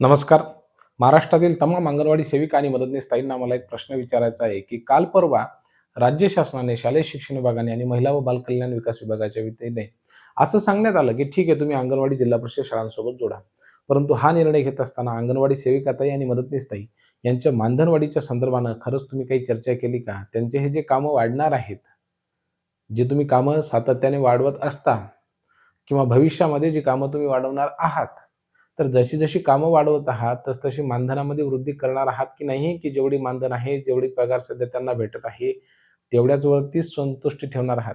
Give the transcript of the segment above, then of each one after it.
नमस्कार. महाराष्ट्रातील तमाम अंगणवाडी सेविका आणि मदतनीस ताईंना मला एक प्रश्न विचारायचा आहे, की काल परवा राज्य शासनाने, शालेय शिक्षण विभागाने आणि महिला व बालकल्याण विकास विभागाच्या वतीने असं सांगण्यात आलं, की ठीक आहे तुम्ही अंगणवाडी जिल्हा परिषद शाळांसोबत जोडा. परंतु हा निर्णय घेत असताना अंगणवाडी सेविका ताई आणि मदतनीस ताई यांच्या मानधन संदर्भानं खरंच तुम्ही काही चर्चा केली का? त्यांचे हे जे कामं वाढणार आहेत, जे तुम्ही कामं सातत्याने वाढवत असता किंवा भविष्यामध्ये जी कामं तुम्ही वाढवणार आहात, तर जशी-जशी कामं वाढवत आहात, तसतशी मानधनामध्ये वृद्धी करणार आहात की नाही? की जेवढी मानधन आहे, जेवढी पगार सध्या त्यांना भेटत आहे, तेवढ्याच वरतीच संतुष्टी ठेवणार आहात?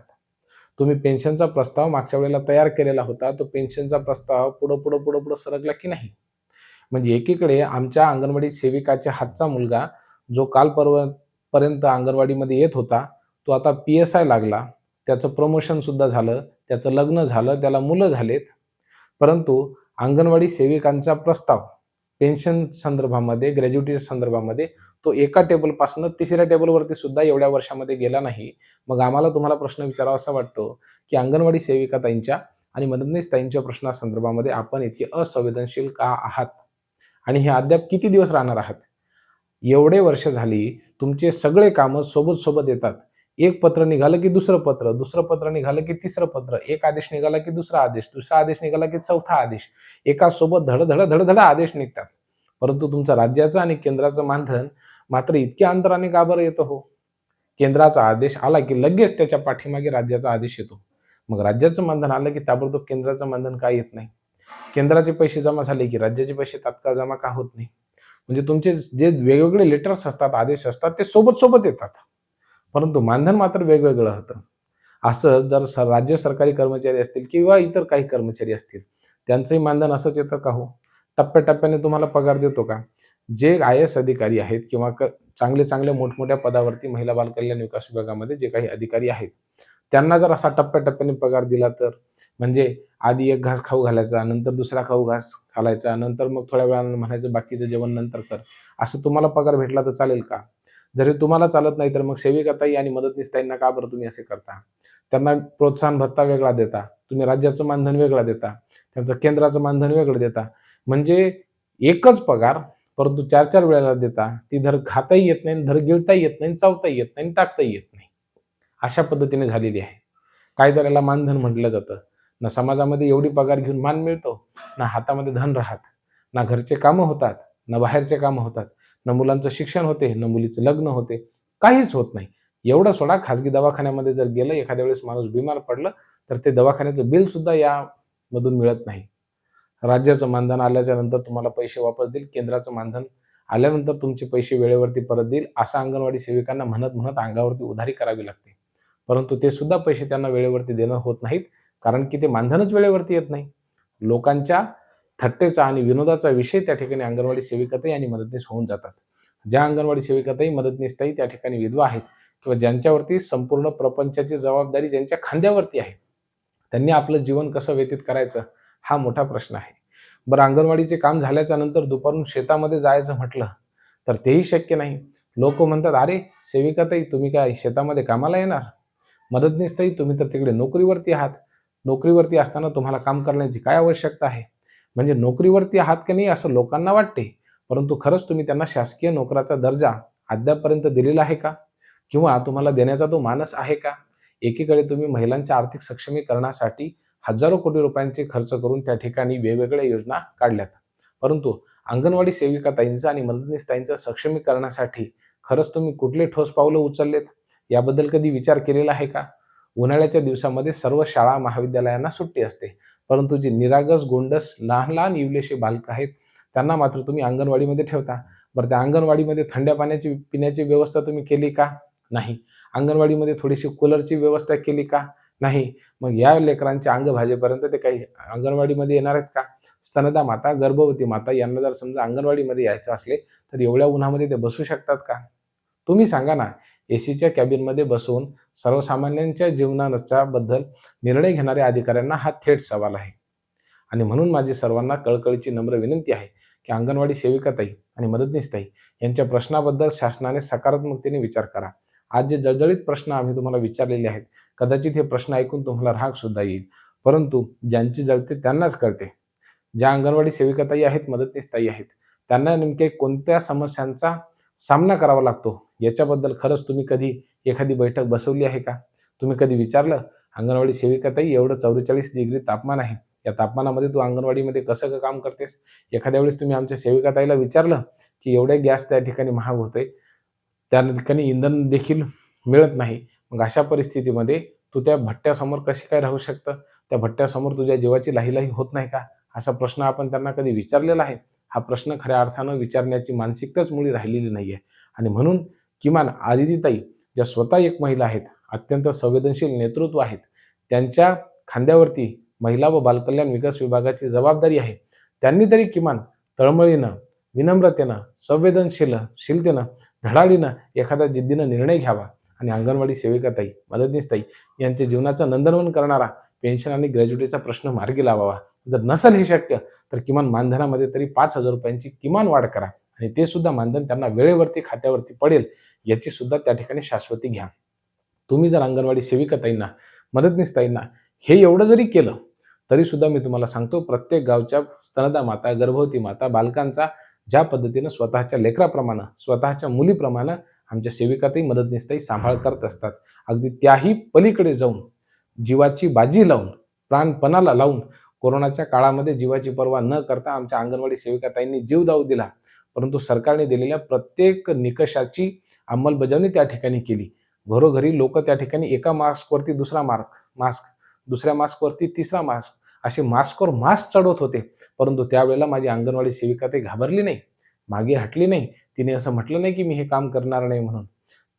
तुम्ही पेन्शनचा प्रस्ताव मागच्या वेळेला तयार केलेला होता. तो पेन्शनचा प्रस्ताव पुढं सरकला की नाही? म्हणजे एकीकडे आमच्या अंगणवाडी सेविकाच्या हातचा मुलगा, जो काल परवा पर्यंत अंगणवाडीमध्ये येत होता, तो आता पी-एस-आय लागला. त्याचं प्रमोशनसुद्धा झालं, त्याचं लग्न झालं, त्याला मुलं झालेत. परंतु अंगणवाडी सेविकांचा प्रस्ताव पेन्शन संदर्भामध्ये, ग्रॅज्युटीच्या संदर्भामध्ये तो एका टेबलपासून तिसऱ्या टेबलवरती सुद्धा एवढ्या वर्षामध्ये गेला नाही. मग आम्हाला तुम्हाला प्रश्न विचारावासा वाटतो, की अंगणवाडी सेविका ताईंच्या आणि मदतनीस ताईंच्या प्रश्नासंदर्भामध्ये आपण इतके असंवेदनशील का आहात? आणि हे अद्याप किती दिवस राहणार आहात? एवढे वर्ष झाली, तुमचे सगळे कामं सोबत-सोबत येतात. एक पत्र निघालं की दुसरं पत्र, दुसरं पत्र निघालं की तिसरं पत्र, एक आदेश निघाला की दुसरा आदेश, दुसरा आदेश निघाला की चौथा आदेश. एकासोबत धड-धड आदेश निघतात. परंतु तुमचं राज्याचं आणि केंद्राचं मानधन मात्र इतक्या अंतराने का बरं येतं हो? केंद्राचा आदेश आला की लगेच त्याच्या पाठीमागे राज्याचा आदेश येतो. मग राज्याचं मानधन आलं की ताबडतोब केंद्राचं मानधन का येत नाही? केंद्राचे पैसे जमा झाले की राज्याचे पैसे तात्काळ जमा का होत नाही? म्हणजे तुमचे जे वेगवेगळे लेटर्स असतात, आदेश असतात ते सोबत-सोबत येतात. परंतु मानधन मात्र वेगवेगळं होतं. असंच जर राज्य सरकारी कर्मचारी असतील किंवा इतर काही कर्मचारी असतील, त्यांचंही मानधन असंच येतं का हो? टप्प्याटप्प्याने तुम्हाला पगार देतो का? जे आय-ए-एस अधिकारी आहेत किंवा चांगल्या मोठमोठ्या पदावरती महिला बालकल्याण विकास विभागामध्ये जे काही अधिकारी आहेत, त्यांना जर असा टप्प्याटप्प्याने पगार दिला तर? म्हणजे आधी एक घास खाऊ घालायचा, नंतर दुसरा खाऊ घास घालायचा, नंतर मग थोड्या वेळानं म्हणायचं बाकीचं जेवण नंतर कर. असं तुम्हाला पगार भेटला तर चालेल का? जरी तुम्हाला चालत नाही तर मग सेविका ताई आणि मदतनीस ताईंना का बरं तुम्ही असे करता? त्यांना प्रोत्साहन भत्ता वेगळा देता, तुम्ही राज्याचं मानधन वेगळं देता, त्यांचं केंद्राचं मानधन वेगळं देता. म्हणजे एकच पगार परंतु 4-4 वेळेला देता. ती धड खाताही येत नाही, धड गिळताही येत नाही, चावताही येत नाही, टाकताही येत नाही. अशा पद्धतीने झालेली आहे. काय तर याला मानधन म्हटलं जातं. ना समाजामध्ये एवढी पगार घेऊन मान मिळतो, ना हातामध्ये धन राहत, ना घरचे कामं होतात, ना बाहेरचे कामं होतात, ना मुलांचं शिक्षण होते, ना मुलीचं लग्न होते. काहीच होत नाही. एवढं सोडा खाजगी दवाखान्यामध्ये जर गेलं, एखाद्या वेळेस माणूस बिमार पडलं, तर ते दवाखान्याचं बिल सुद्धा यामधून मिळत नाही. राज्याचं मानधन आल्याच्या नंतर तुम्हाला पैसे वापस देईल, केंद्राचं मानधन आल्यानंतर तुमचे पैसे वेळेवरती परत देईल, असं अंगणवाडी सेविकांना म्हणत अंगावरती उधारी करावी लागते. परंतु ते सुद्धा पैसे त्यांना वेळेवरती देणं होत नाहीत, कारण की ते मानधनच वेळेवरती येत नाही. लोकांच्या थट्टेचा आणि विनोदाचा विषय त्या ठिकाणी अंगणवाडी सेविकाताई आणि मदतनीस होऊन जातात. ज्या अंगणवाडी सेविकाताई, मदतनीसताई त्या ठिकाणी विधवा आहेत किंवा ज्यांच्यावरती संपूर्ण प्रपंचाची जबाबदारी ज्यांच्या खांद्यावरती आहे, त्यांनी आपलं जीवन कसं व्यतीत करायचं हा मोठा प्रश्न आहे. बरं अंगणवाडीचे काम झाल्याच्या नंतर दुपारून शेतामध्ये जायचं म्हटलं, तर तेही शक्य नाही. लोकं म्हणतात, "अरे सेविकाताई तुम्ही काय शेतामध्ये कामाला येणार? मदतनीस ताई तुम्ही तर तिकडे नोकरीवरती आहात. नोकरीवरती असताना तुम्हाला काम करण्याची काय आवश्यकता आहे?" म्हणजे नोकरीवरती आहात की नाही असं लोकांना वाटते. परंतु खरंच तुम्ही त्यांना शासकीय नोकराचा दर्जा अद्यापपर्यंत दिलेला आहे का? किंवा तुम्हाला देण्याचा तो मानस आहे का? एकीकडे तुम्ही महिलांच्या आर्थिक सक्षमीकरणासाठी हजारो कोटी रुपयांचे खर्च करून त्या ठिकाणी वेगवेगळ्या योजना काढल्यात. परंतु अंगणवाडी सेविका ताईंचं आणि मदतनीस ताईंचं सक्षमीकरणासाठी खरंच तुम्ही कुठले ठोस पावलं उचललेत? याबद्दल कधी विचार केलेला आहे का? उन्हाळ्याच्या दिवसामध्ये सर्व शाळा महाविद्यालयांना सुट्टी असते. परंतु जे निरागस, गोंडस, लहान-लहान इवलेसे बालकं आहेत, त्यांना मात्र तुम्ही अंगणवाडीमध्ये ठेवता. बरं त्या अंगणवाडीमध्ये थंड्या पाण्याची पिण्याची व्यवस्था तुम्ही केली का? नाही. अंगणवाडीमध्ये थोडीशी कूलरची व्यवस्था केली का? नाही. मग या लेकरांच्या अंग भाजेपर्यंत ते काही अंगणवाडीमध्ये येणार आहेत का? स्तनदा माता, गर्भवती माता यांना जर समजा अंगणवाडीमध्ये यायचं असले, तर एवढ्या उन्हामध्ये ते बसू शकतात का? तुम्ही सांगा ना, एसीच्या कॅबिनमध्ये बसून सर्वसामान्यांच्या जीवनाच्या बद्दल निर्णय घेणाऱ्या अधिकाऱ्यांना हा थेट सवाल आहे. आणि म्हणून माझी सर्वांना कळकळीची नम्र विनंती आहे, की अंगणवाडी सेविकाताई आणि मदतनीसताई यांच्या प्रश्नाबद्दल शासनाने सकारात्मकतेने विचार करा. आज जे जळजळीत प्रश्न आम्ही तुम्हाला विचारलेले आहेत, कदाचित हे प्रश्न ऐकून तुम्हाला राग सुद्धा येईल. परंतु ज्यांची जळते त्यांनाच कळते. ज्या अंगणवाडी सेविकाताई आहेत, मदतनीस ताई आहेत, त्यांना नेमके कोणत्या समस्यांचा सामना करावा लागतो, याच्याबद्दल खरंच तुम्ही कधी एखादी बैठक बसवली आहे का? तुम्ही कधी विचारलं, "अंगणवाडी सेविकाताई, एवढं 44 डिग्री तापमान आहे. या तापमानामध्ये तू अंगणवाडीमध्ये कसं काम करतेस?" एखाद्या वेळेस तुम्ही आमच्या सेविकाताईला विचारलं, की "एवढे गॅस त्या ठिकाणी महाग होते. त्या ठिकाणी इंधन देखील मिळत नाही. मग अशा परिस्थितीमध्ये तू त्या भट्ट्यासमोर कशी काय राहू शकतं? त्या भट्ट्यासमोर तुझ्या जीवाची लाहीलाही होत नाही का?" असा प्रश्न आपण त्यांना कधी विचारलेला आहे? हा प्रश्न खऱ्या अर्थानं विचारण्याची मानसिकताच मुळी राहिलेली नाहीये. आणि म्हणून किमान आदितीताई, ज्या स्वतः एक महिला आहेत, अत्यंत संवेदनशील नेतृत्व आहेत, त्यांच्या खांद्यावरती महिला व बालकल्याण विकास विभागाची जबाबदारी आहे. त्यांनी तरी किमान तळमळीनं, विनम्रतेनं, शीलतेनं, धडाडीनं, एखाद्या जिद्दीनं निर्णय घ्यावा आणि अंगणवाडी सेविकाताई, मदतनीसताई यांच्या जीवनाचं नंदनवन करणारा पेन्शन आणि ग्रॅज्युटीचा प्रश्न मार्गी लावावा. जर नसेल हे शक्य, तर किमान मानधनामध्ये तरी ₹5,000 किमान वाढ करा आणि ते सुद्धा मानधन त्यांना वेळेवरती खात्यावरती पडेल, याची सुद्धा त्या ठिकाणी शाश्वती घ्या. तुम्ही जर अंगणवाडी सेविकाताईंना, मदतनीसताईंना हे एवढं जरी केलं, तरी सुद्धा मी तुम्हाला सांगतो, प्रत्येक गावच्या स्तनदा माता, गर्भवती माता, बालकांचा ज्या पद्धतीनं स्वतःच्या लेकराप्रमाणे, स्वतःच्या मुलीप्रमाणे आमच्या सेविकाताई, मदतनीसताई सांभाळ करत असतात. अगदी त्याही पलीकडे जाऊन, जीवाची बाजी लावून, प्राण लावून, कोरोनाच्या काळामध्ये जीवाची पर्वा न करता आमच्या अंगणवाडी सेविकाताईंनी जीव दाव दिला. परंतु सरकारने दिलेल्या प्रत्येक निकषाची अंमलबजावणी त्या ठिकाणी केली. घरोघरी लोकं त्या ठिकाणी एका मास्कवरती दुसरा मास्क, दुसऱ्या मास्कवरती तिसरा मास्क, असे मास्कवर मास्क चढवत होते. परंतु त्यावेळेला माझी अंगणवाडी सेविका काही घाबरली नाही, मागे हटली नाही. तिने असं म्हटलं नाही की मी हे काम करणार नाही म्हणून.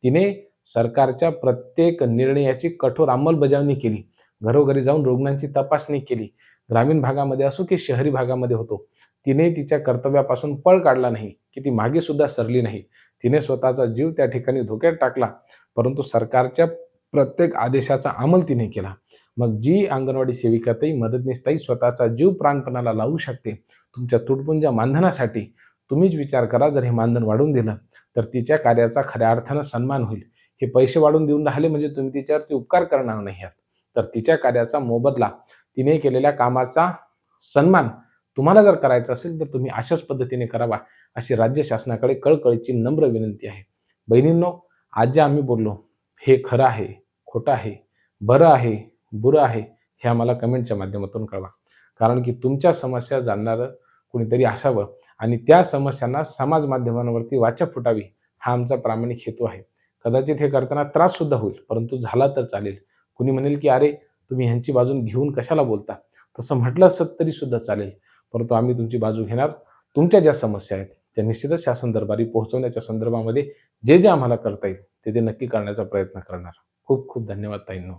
तिने सरकारच्या प्रत्येक निर्णयाची कठोर अंमलबजावणी केली. घरोघरी जाऊन रुग्णांची तपासणी केली. ग्रामीण भागामध्ये असो की शहरी भागामध्ये होतो, तिने तिच्या कर्तव्यापासून पळ काढला नाही, की ती मागे सुद्धा सरली नाही. तिने स्वतःचा जीव त्या ठिकाणी धोक्यात टाकला, परंतु सरकारच्या प्रत्येक आदेशाचा अंमल तिने केला. मग जी अंगणवाडी सेविकाताई, मदतनीसताई स्वतःचा जीव प्राणपणाला लावू शकते, तुमच्या तुटपुंज्या मानधनासाठी, तुम्हीच विचार करा, जर हे मानधन वाढवून दिलं, तर तिच्या कार्याचा खऱ्या अर्थानं सन्मान होईल. हे पैसे वाढवून देऊन राहिले म्हणजे तुम्ही तिच्यावरती उपकार करणार नाही आहात, तर तिच्या कार्याचा मोबदला, तिने केलेल्या कामाचा सन्मान तुम्हाला जर करायचा असेल, तर तुम्ही अशाच पद्धतीने करावा, अशी राज्य शासनाकडे कळकळीची नम्र विनंती आहे. बहिणींनो, आज जे आम्ही बोललो, हे खरं आहे, खोटं आहे, बरं आहे, बुरं आहे, हे आम्हाला कमेंटच्या माध्यमातून कळवा. कारण की तुमच्या समस्या जाणणारं कुणीतरी असावं आणि त्या समस्यांना समाज माध्यमांवरती वाचा फुटावी, हा आमचा प्रामाणिक हेतू आहे. कदाचित हे करताना त्राससुद्धा होईल, परंतु झाला तर चालेल. कुणी म्हणेल की "अरे, तुम्ही ह्यांची बाजू घेऊन कशाला बोलता?" तसं म्हटलं असतं तरी सुद्धा चालेल. परंतु आम्ही तुमची बाजू घेणार. तुमच्या ज्या समस्या आहेत, त्या निश्चितच शासन दरबारी पोहोचवण्याच्या संदर्भामध्ये जे आम्हाला करता येईल, ते नक्की करण्याचा प्रयत्न करणार. खूप खूप धन्यवाद ताईंनो.